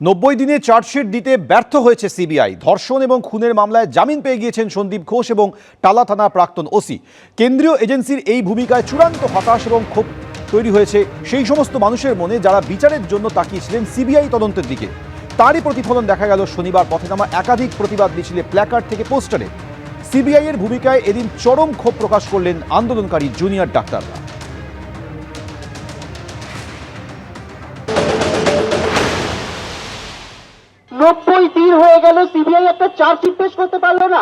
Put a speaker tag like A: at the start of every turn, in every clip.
A: 90 দিনে চার্জশিট দিতে ব্যর্থ হয়েছে সিবিআই। ধর্ষণ এবং খুনের মামলায় জামিন পেয়ে গিয়েছেন সন্দীপ ঘোষ এবং টালা থানার প্রাক্তন ওসি। কেন্দ্রীয় এজেন্সির এই ভূমিকায় চূড়ান্ত হতাশ এবং ক্ষোভ তৈরি হয়েছে সেই সমস্ত মানুষের মনে যারা বিচারের জন্য তাকিয়েছিলেন সিবিআই তদন্তের দিকে। তারই প্রতিফলন দেখা গেল শনিবার পথে নামা একাধিক প্রতিবাদ মিছিলে, প্ল্যাকার্ড থেকে পোস্টারে। সিবিআই এর ভূমিকায় এদিন চরম ক্ষোভ প্রকাশ করলেন আন্দোলনকারী জুনিয়র ডাক্তাররা।
B: 90 দিন হয়ে গেল সিবিআই একটা চার্জশিট পেশ করতে পারলো না।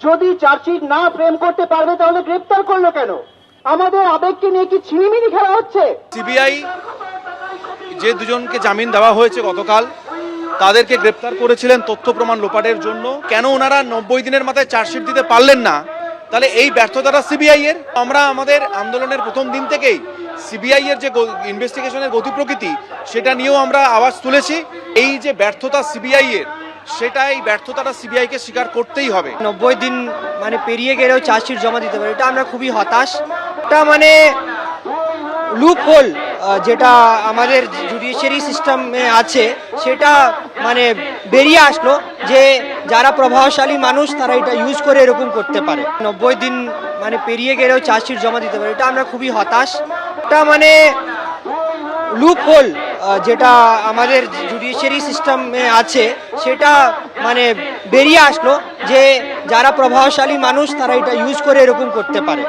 B: যদি চার্জশিট না ফ্রেম করতে পারবে তাহলে গ্রেফতার করলো কেন? আমাদের আবেগকে নিয়ে কি ছিনিমিনি খেলা হচ্ছে?
C: সিবিআই যে দুজনকে জামিন দেওয়া হয়েছে গতকাল, তাদেরকে গ্রেফতার করেছিলেন তথ্য প্রমাণ লোপাটের জন্য। কেন ওনারা 90 দিনের মাথায় চার্জশিট দিতে পারলেন না? তাহলে এই ব্যর্থতাটা সিবিআই এর। আমরা আমাদের আন্দোলনের প্রথম দিন থেকেই সিবিআই এর যে ইনভেস্টিগেশনের গতি প্রকৃতি, সেটা নিয়েও আমরা আওয়াজ তুলেছি। এই যে ব্যর্থতা সিবিআই এর, এই ব্যর্থতাটা সিবিআই কে স্বীকার করতেই হবে।
D: 90 দিন পেরিয়ে গেলেও চার্জশিট জমা দিতে পারে, এটা আমরা খুবই হতাশ। এটা লুপ হোল যেটা আমাদের জুডিশিয়ারি সিস্টেমে আছে, সেটা বেরিয়ে আসলো যে যারা প্রভাবশালী মানুষ তারা এটা ইউজ করে এরকম করতে পারে। 90 দিন পেরিয়ে গেলেও চার্জশিট জমা দিতে পারে, এটা আমরা খুবই হতাশ। এটা লুপ হোল যেটা আমাদের জুডিশিয়ারি সিস্টেমে আছে, সেটা বেরিয়ে আসলো যে যারা প্রভাবশালী মানুষ তারা এটা ইউজ করে এরকম করতে পারে।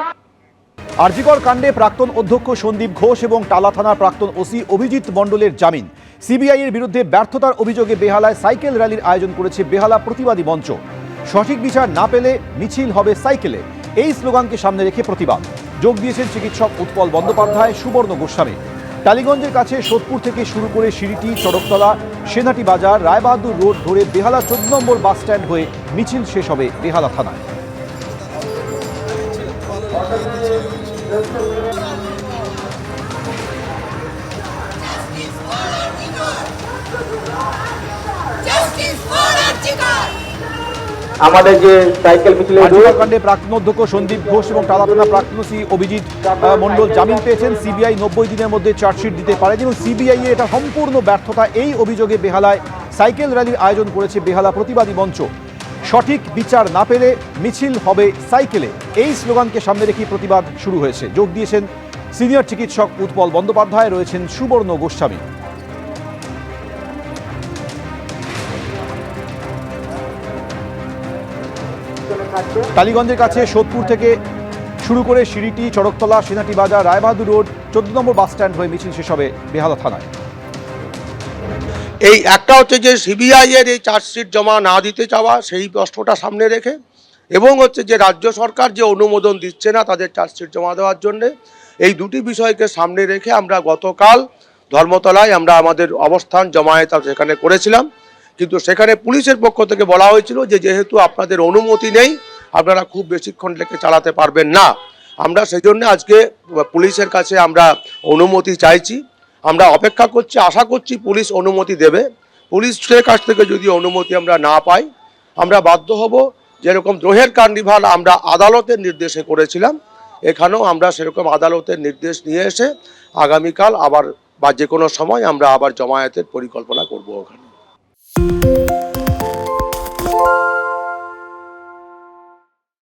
A: আরজিকর কাণ্ডে প্রাক্তন অধ্যক্ষ সন্দীপ ঘোষ এবং টালা থানার প্রাক্তন ওসি অভিজিৎ মণ্ডলের জামিন। সিবিআই এর বিরুদ্ধে ব্যর্থতার অভিযোগে বেহালায় সাইকেল র্যালির আয়োজন করেছে বেহালা প্রতিবাদী মঞ্চ। সঠিক বিচার না পেলে মিছিল হবে সাইকেলে, এই স্লোগানকে সামনে রেখে প্রতিবাদ। যোগ দিয়েছেন চিকিৎসক উৎপল বন্দ্যোপাধ্যায়, সুবর্ণ গোস্বামী। টালিগঞ্জের কাছে সোদপুর থেকে শুরু করে সিঁড়িটি, চড়কতলা, সেনাটি বাজার, রায়বাহাদুর রোড ধরে বেহালা 14 নম্বর বাস স্ট্যান্ড হয়ে মিছিল শেষ হবে বেহালা থানায়।
B: আমাদের যে সাইকেল মিছিলে
A: কাণ্ডে প্রাক্তন অধ্যক্ষ সন্দীপ ঘোষ এবং টালা থানার প্রাক্তন ওসি অভিজিৎ মণ্ডল জামিন পেয়েছেন। সিবিআই 90 দিনের মধ্যে চার্জশিট দিতে পারেনি এবং সিবিআই এর এটা সম্পূর্ণ ব্যর্থতা, এই অভিযোগে বেহালায় সাইকেল র্যালির আয়োজন করেছে বেহালা প্রতিবাদী মঞ্চ। সঠিক বিচার না পেলে মিছিল হবে সাইকেলে, এই স্লোগানকে সামনে রেখে প্রতিবাদ শুরু হয়েছে। যোগ দিয়েছেন সিনিয়র চিকিৎসক উৎপল বন্দ্যোপাধ্যায়, রয়েছেন সুবর্ণ গোস্বামী। টালিগঞ্জের কাছে সোদপুর থেকে শুরু করে সিঁড়িটি, চড়কতলা, সেনাটি বাজার, রায়বাহাদুর রোড, 14 নম্বর বাস স্ট্যান্ড হয়ে মিছিল শেষ হবে বেহালা থানায়।
E: এই একটা হচ্ছে যে সিবিআই এর এই চার্জশিট জমা না দিতে চাওয়া, সেই প্রশ্নটা সামনে রেখে, এবং হচ্ছে যে রাজ্য সরকার যে অনুমোদন দিচ্ছে না তাদের চার্জশিট জমা দেওয়ার জন্য, এই দুটি বিষয়কে সামনে রেখে আমরা গতকাল ধর্মতলায় আমরা আমাদের অবস্থান জমায়েত সেখানে করেছিলাম। কিন্তু সেখানে পুলিশের পক্ষ থেকে বলা হয়েছিল যে যেহেতু আপনাদের অনুমতি নেই, আপনারা খুব বেশিক্ষণ লেকে চালাতে পারবেন না। আমরা সেই জন্য আজকে পুলিশের কাছে আমরা অনুমতি চাইছি। আমরা অপেক্ষা করছি, আশা করছি পুলিশ অনুমতি দেবে। পুলিশের কাছ থেকে যদি অনুমতি আমরা না পাই, আমরা বাধ্য হব, যেরকম দ্রোহের কার্নিভাল আমরা আদালতের নির্দেশে করেছিলাম, এখানেও আমরা সেরকম আদালতের নির্দেশ নিয়ে এসে আগামীকাল আবার বা যে কোনো সময় আমরা আবার জমায়েতের পরিকল্পনা করব ওখানে।